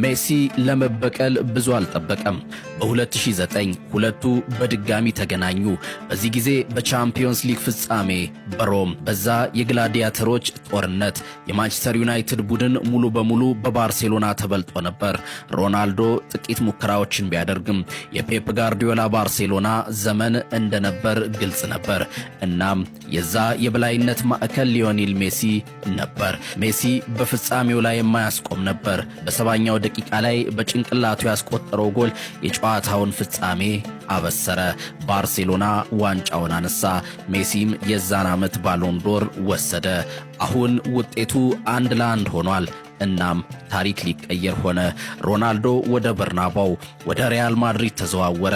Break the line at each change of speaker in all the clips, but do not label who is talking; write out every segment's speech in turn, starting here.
ሜሲ ለመበቀል ብዙ አልጠበቀም። በ2009 ሁለቱ በድጋሚ ተገናኙ። በዚህ ጊዜ በቻምፒዮንስ ሊግ ፍጻሜ በሮም። በዛ የግላዲያተሮች ጦርነት የማንቸስተር ዩናይትድ ቡድን ሙሉ በሙሉ በባርሴሎና ተበልጦ ነበር። ሮናልዶ ጥቂት ሙከራዎችን ቢያደርግም የፔፕ ጋርዲዮላ ባርሴሎና ዘመን እንደነበር ግልጽ ነበር። እናም የዛ የበላይነት ማዕከል ሊዮኔል ሜሲ ነበር። ሜሲ በፍጻሜው ላይ የማያስቆም ነበር። በሰባኛው ደቂቃ ላይ በጭንቅላቱ ያስቆጠረው ጎል የጨዋታውን ፍጻሜ አበሰረ። ባርሴሎና ዋንጫውን አነሳ። ሜሲም የዛን ዓመት ባሎን ዶር ወሰደ። አሁን ውጤቱ 1-1 ሆኗል። እናም ታሪክ ሊቀየር ሆነ። ሮናልዶ ወደ በርናባው ወደ ሪያል ማድሪድ ተዘዋወረ።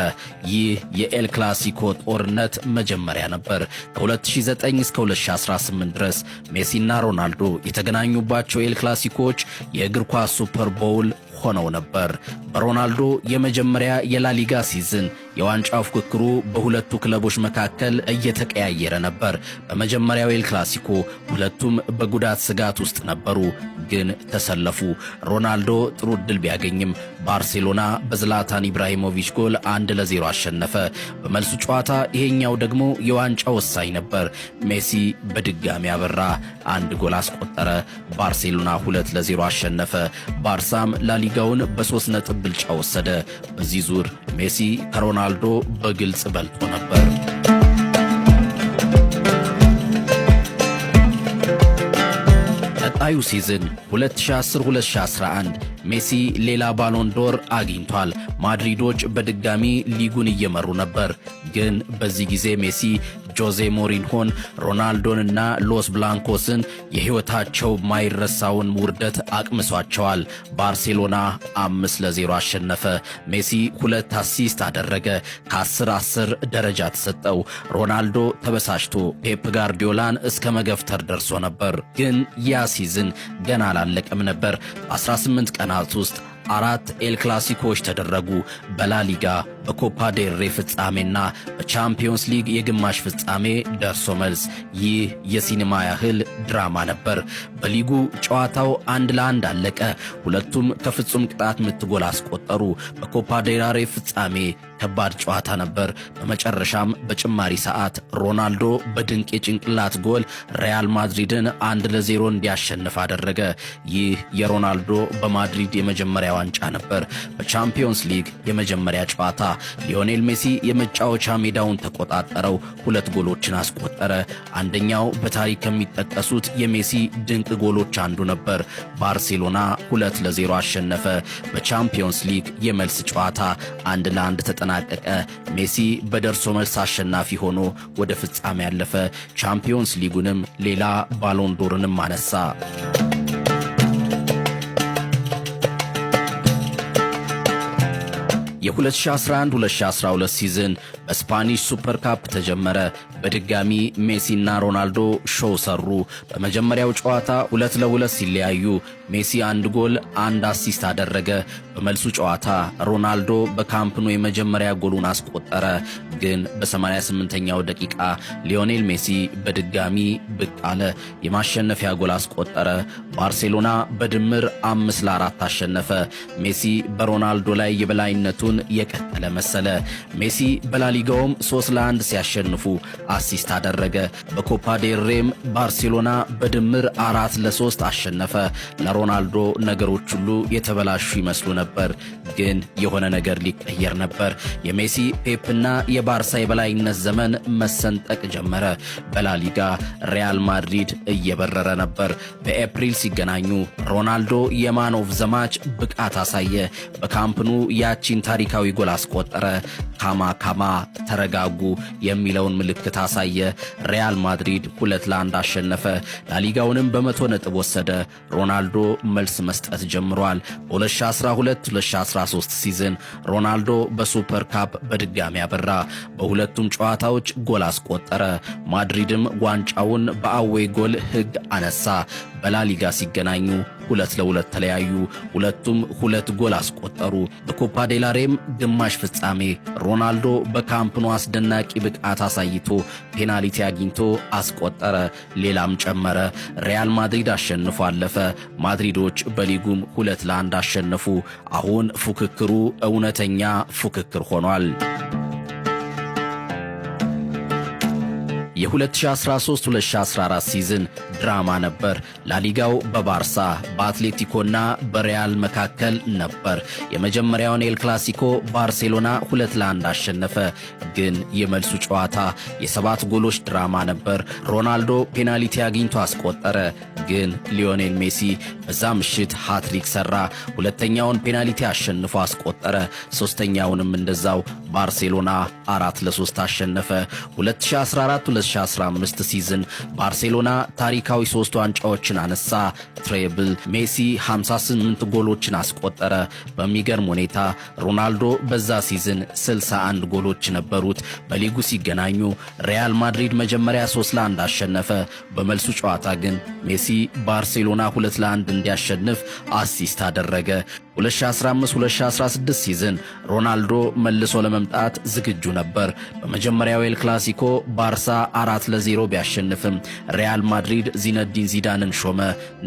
ይህ የኤል ክላሲኮ ጦርነት መጀመሪያ ነበር። ከ2009 እስከ 2018 ድረስ ሜሲና ሮናልዶ የተገናኙባቸው ኤል ክላሲኮች የእግር ኳስ ሱፐር ቦውል ሆነው ነበር። በሮናልዶ የመጀመሪያ የላሊጋ ሲዝን የዋንጫ ፉክክሩ በሁለቱ ክለቦች መካከል እየተቀያየረ ነበር። በመጀመሪያው ኤል ክላሲኮ ሁለቱም በጉዳት ስጋት ውስጥ ነበሩ፣ ግን ተሰለፉ። ሮናልዶ ጥሩ ዕድል ቢያገኝም ባርሴሎና በዝላታን ኢብራሂሞቪች ጎል 1-0 አሸነፈ። በመልሱ ጨዋታ ይሄኛው ደግሞ የዋንጫ ወሳኝ ነበር። ሜሲ በድጋሚ አበራ፣ 1 ጎል አስቆጠረ። ባርሴሎና 2-0 አሸነፈ። ባርሳም ላሊጋውን በ3 ነጥብ ብልጫ ወሰደ። በዚህ ዙር ሜሲ ከሮናልዶ በግልጽ በልጦ ነበር። ቀጣዩ ሲዝን 2010-2011 ሜሲ ሌላ ባሎን ዶር አግኝቷል። ማድሪዶች በድጋሚ ሊጉን እየመሩ ነበር። ግን በዚህ ጊዜ ሜሲ ጆዜ ሞሪንሆን፣ ሮናልዶንና ሎስ ብላንኮስን የሕይወታቸው ማይረሳውን ውርደት አቅምሷቸዋል። ባርሴሎና 5-0 አሸነፈ። ሜሲ 2 አሲስት አደረገ። ከ10 ደረጃ ተሰጠው። ሮናልዶ ተበሳጭቶ ፔፕ ጋርዲዮላን እስከ መገፍተር ደርሶ ነበር። ግን ያ ሲዝን ገና አላለቀም ነበር። በ18 ቀናት ውስጥ 4 ኤል ክላሲኮች ተደረጉ። በላሊጋ፣ በኮፓ ዴል ሬ ፍጻሜና በቻምፒዮንስ ሊግ የግማሽ ፍጻሜ ደርሶ መልስ። ይህ የሲኒማ ያህል ድራማ ነበር። በሊጉ ጨዋታው 1-1 አለቀ። ሁለቱም ከፍጹም ቅጣት ምት ጎል አስቆጠሩ። በኮፓ ዴል ሬ ፍጻሜ ከባድ ጨዋታ ነበር። በመጨረሻም በጭማሪ ሰዓት ሮናልዶ በድንቅ የጭንቅላት ጎል ሪያል ማድሪድን 1-0 እንዲያሸንፍ አደረገ። ይህ የሮናልዶ በማድሪድ የመጀመሪያ ዋንጫ ነበር። በቻምፒዮንስ ሊግ የመጀመሪያ ጨዋታ ሊዮኔል ሜሲ የመጫወቻ ሜዳውን ተቆጣጠረው፣ 2 ጎሎችን አስቆጠረ። አንደኛው በታሪክ ከሚጠቀሱት የሜሲ ድንቅ ጎሎች አንዱ ነበር። ባርሴሎና 2-0 አሸነፈ። በቻምፒዮንስ ሊግ የመልስ ጨዋታ 1-1 ተጠናቀቀ። ሜሲ በደርሶ መልስ አሸናፊ ሆኖ ወደ ፍጻሜ ያለፈ። ቻምፒዮንስ ሊጉንም ሌላ ባሎን ዶርንም አነሳ። የ2011-2012 ሲዝን በስፓኒሽ ሱፐር ካፕ ተጀመረ። በድጋሚ ሜሲና ሮናልዶ ሾው ሰሩ። በመጀመሪያው ጨዋታ 2-2 ሲለያዩ ሜሲ 1 ጎል 1 አሲስት አደረገ። በመልሱ ጨዋታ ሮናልዶ በካምፕ ኑ የመጀመሪያ ጎሉን አስቆጠረ። ግን በ88ኛው ደቂቃ ሊዮኔል ሜሲ በድጋሚ ብቅ አለ። የማሸነፊያ ጎል አስቆጠረ። ባርሴሎና በድምር 5-4 አሸነፈ። ሜሲ በሮናልዶ ላይ የበላይነቱን የቀጠለ መሰለ። ሜሲ በላሊጋውም 3-1 ሲያሸንፉ አሲስት አደረገ። በኮፓ ዴል ሬም ባርሴሎና በድምር 4-3 አሸነፈ። ለሮናልዶ ነገሮች ሁሉ የተበላሹ ይመስሉ ነበር። ግን የሆነ ነገር ሊቀየር ነበር። የሜሲ ፔፕና የባርሳ የበላይነት ዘመን መሰንጠቅ ጀመረ። በላሊጋ ሪያል ማድሪድ እየበረረ ነበር። በኤፕሪል ሲገናኙ ሮናልዶ የማን ኦፍ ዘ ማች ብቃት አሳየ። በካምፕኑ ያቺን ታሪካዊ ጎል አስቆጠረ። ካማ ተረጋጉ የሚለውን ምልክት አሳየ። ሪያል ማድሪድ 2-1 አሸነፈ። ላሊጋውንም በ100 ነጥብ ወሰደ። ሮናልዶ መልስ መስጠት ጀምሯል። በ2012-2013 ሲዝን ሮናልዶ በሱፐር ካፕ በድጋሚ አበራ። በሁለቱም ጨዋታዎች ጎል አስቆጠረ። ማድሪድም ዋንጫውን በአዌይ ጎል ሕግ አነሳ። በላሊጋ ሲገናኙ 2-2 ተለያዩ። ሁለቱም 2 ጎል አስቆጠሩ። በኮፓ ዴላሬም ግማሽ ፍጻሜ ሮናልዶ በካምፕ ኑ አስደናቂ ብቃት አሳይቶ ፔናልቲ አግኝቶ አስቆጠረ። ሌላም ጨመረ። ሪያል ማድሪድ አሸንፎ አለፈ። ማድሪዶች በሊጉም 2-1 አሸነፉ። አሁን ፉክክሩ እውነተኛ ፉክክር ሆኗል። የ2013-2014 ሲዝን ድራማ ነበር። ላሊጋው በባርሳ በአትሌቲኮና በሪያል መካከል ነበር። የመጀመሪያውን ኤል ክላሲኮ ባርሴሎና 2-1 አሸነፈ። ግን የመልሱ ጨዋታ የ7 ጎሎች ድራማ ነበር። ሮናልዶ ፔናልቲ አግኝቶ አስቆጠረ። ግን ሊዮኔል ሜሲ በዛ ምሽት ሃትሪክ ሰራ። ሁለተኛውን ፔናልቲ አሸንፎ አስቆጠረ። ሶስተኛውንም እንደዛው። ባርሴሎና 4-3 አሸነፈ። 2014-2015 ሲዝን ባርሴሎና ታሪካዊ 3 ዋንጫዎችን አነሳ። ትሬብል። ሜሲ 58 ጎሎችን አስቆጠረ። በሚገርም ሁኔታ ሮናልዶ በዛ ሲዝን 61 ጎሎች ነበሩት። በሊጉ ሲገናኙ ሪያል ማድሪድ መጀመሪያ 3-1 አሸነፈ። በመልሱ ጨዋታ ግን ሜሲ ባርሴሎና 2-1 እንዲያሸንፍ አሲስት አደረገ። 2015-2016 ሲዝን ሮናልዶ መልሶ ለመምጣት ዝግጁ ነበር። በመጀመሪያው ኤል ክላሲኮ ባርሳ 4-0 ቢያሸንፍም ሪያል ማድሪድ ዚነዲን ዚዳንን ሾመ።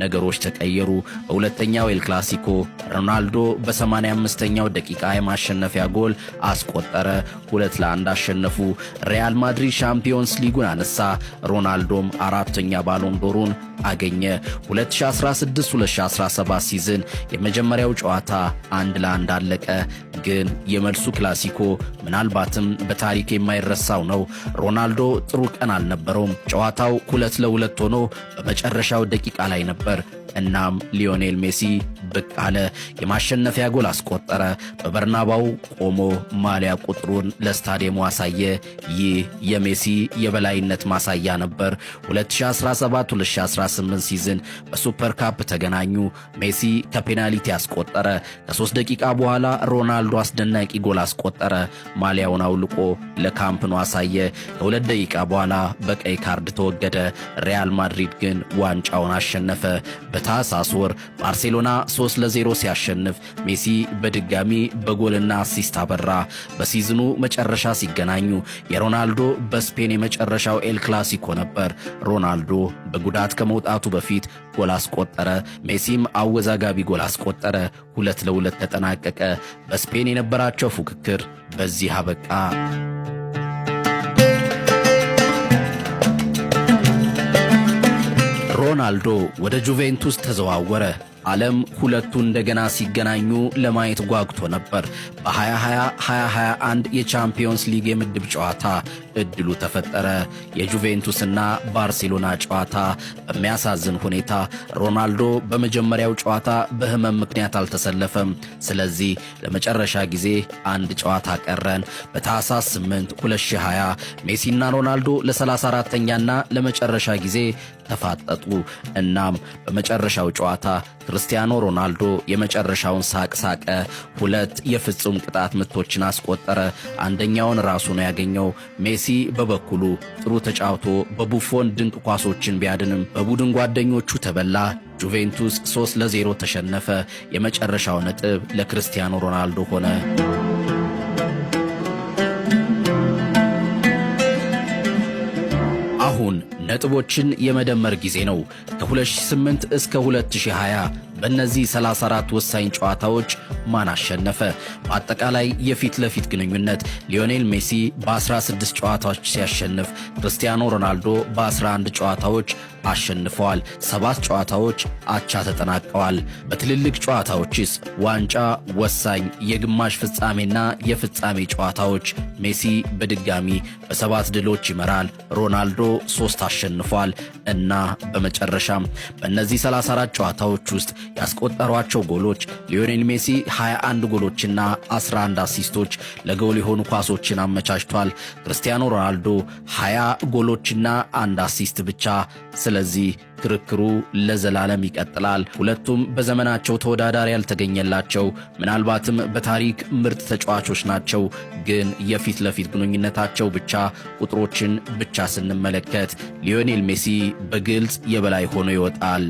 ነገሮች ተቀየሩ። በሁለተኛው ኤል ክላሲኮ ሮናልዶ በ85ኛው ደቂቃ የማሸነፊያ ጎል አስቆጠረ። 2-1 አሸነፉ። ሪያል ማድሪድ ሻምፒዮንስ ሊጉን አነሳ። ሮናልዶም 4ኛ ባሎን ዶሩን አገኘ። 2016-2017 ሲዝን የመጀመሪያው ጨዋታ 1-1 አለቀ። ግን የመልሱ ክላሲኮ ምናልባትም በታሪክ የማይረሳው ነው። ሮናልዶ ጥሩ ቀን አልነበረውም። ጨዋታው 2-2 ሆኖ በመጨረሻው ደቂቃ ላይ ነበር። እናም ሊዮኔል ሜሲ ብቅ አለ። የማሸነፊያ ጎል አስቆጠረ። በበርናባው ቆሞ ማሊያ ቁጥሩን ለስታዲየሙ አሳየ። ይህ የሜሲ የበላይነት ማሳያ ነበር። 2017-2018 ሲዝን በሱፐር ካፕ ተገናኙ። ሜሲ ከፔናልቲ አስቆጠረ። ከ3 ደቂቃ በኋላ ሮናልዶ አስደናቂ ጎል አስቆጠረ። ማሊያውን አውልቆ ለካምፕ ኑ አሳየ። ከ2 ደቂቃ በኋላ በቀይ ካርድ ተወገደ። ሪያል ማድሪድ ግን ዋንጫውን አሸነፈ። በታህሳስ ወር ባርሴሎና 3-0 ሲያሸንፍ ሜሲ በድጋሚ በጎልና አሲስት አበራ። በሲዝኑ መጨረሻ ሲገናኙ የሮናልዶ በስፔን የመጨረሻው ኤል ክላሲኮ ነበር። ሮናልዶ በጉዳት ከመውጣቱ በፊት ጎል አስቆጠረ። ሜሲም አወዛጋቢ ጎል አስቆጠረ። 2-2 ተጠናቀቀ። በስፔን የነበራቸው ፉክክር በዚህ አበቃ። ሮናልዶ ወደ ጁቬንቱስ ተዘዋወረ። ዓለም ሁለቱ እንደገና ሲገናኙ ለማየት ጓጉቶ ነበር። በ2020-2021 የቻምፒዮንስ ሊግ የምድብ ጨዋታ እድሉ ተፈጠረ። የጁቬንቱስና ባርሴሎና ጨዋታ በሚያሳዝን ሁኔታ ሮናልዶ በመጀመሪያው ጨዋታ በህመም ምክንያት አልተሰለፈም። ስለዚህ ለመጨረሻ ጊዜ አንድ ጨዋታ ቀረን። በታህሳስ 8 2020 ሜሲና ሮናልዶ ለ34ኛና ለመጨረሻ ጊዜ ተፋጠጡ። እናም በመጨረሻው ጨዋታ ክርስቲያኖ ሮናልዶ የመጨረሻውን ሳቅ ሳቀ። 2 የፍጹም ቅጣት ምቶችን አስቆጠረ። አንደኛውን ራሱ ነው ያገኘው። ሜሲ በበኩሉ ጥሩ ተጫውቶ በቡፎን ድንቅ ኳሶችን ቢያድንም በቡድን ጓደኞቹ ተበላ። ጁቬንቱስ 3-0 ተሸነፈ። የመጨረሻው ነጥብ ለክርስቲያኖ ሮናልዶ ሆነ። አሁን ነጥቦችን የመደመር ጊዜ ነው። ከ2008 እስከ 2020 በእነዚህ 34 ወሳኝ ጨዋታዎች ማን አሸነፈ? በአጠቃላይ የፊት ለፊት ግንኙነት ሊዮኔል ሜሲ በ16 ጨዋታዎች ሲያሸንፍ ክርስቲያኖ ሮናልዶ በ11 ጨዋታዎች አሸንፈዋል። 7 ጨዋታዎች አቻ ተጠናቀዋል። በትልልቅ ጨዋታዎችስ ዋንጫ፣ ወሳኝ የግማሽ ፍጻሜና የፍጻሜ ጨዋታዎች ሜሲ በድጋሚ በ7 ድሎች ይመራል። ሮናልዶ 3 አሸንፏል። እና በመጨረሻም በእነዚህ 34 ጨዋታዎች ውስጥ ያስቆጠሯቸው ጎሎች ሊዮኔል ሜሲ 21 ጎሎችና 11 አሲስቶች ለጎል የሆኑ ኳሶችን አመቻችቷል። ክርስቲያኖ ሮናልዶ 20 ጎሎችና 1 አሲስት ብቻ። ስለዚህ ክርክሩ ለዘላለም ይቀጥላል። ሁለቱም በዘመናቸው ተወዳዳሪ ያልተገኘላቸው ምናልባትም በታሪክ ምርጥ ተጫዋቾች ናቸው። ግን የፊት ለፊት ግንኙነታቸው ብቻ ቁጥሮችን ብቻ ስንመለከት ሊዮኔል ሜሲ በግልጽ የበላይ ሆኖ ይወጣል።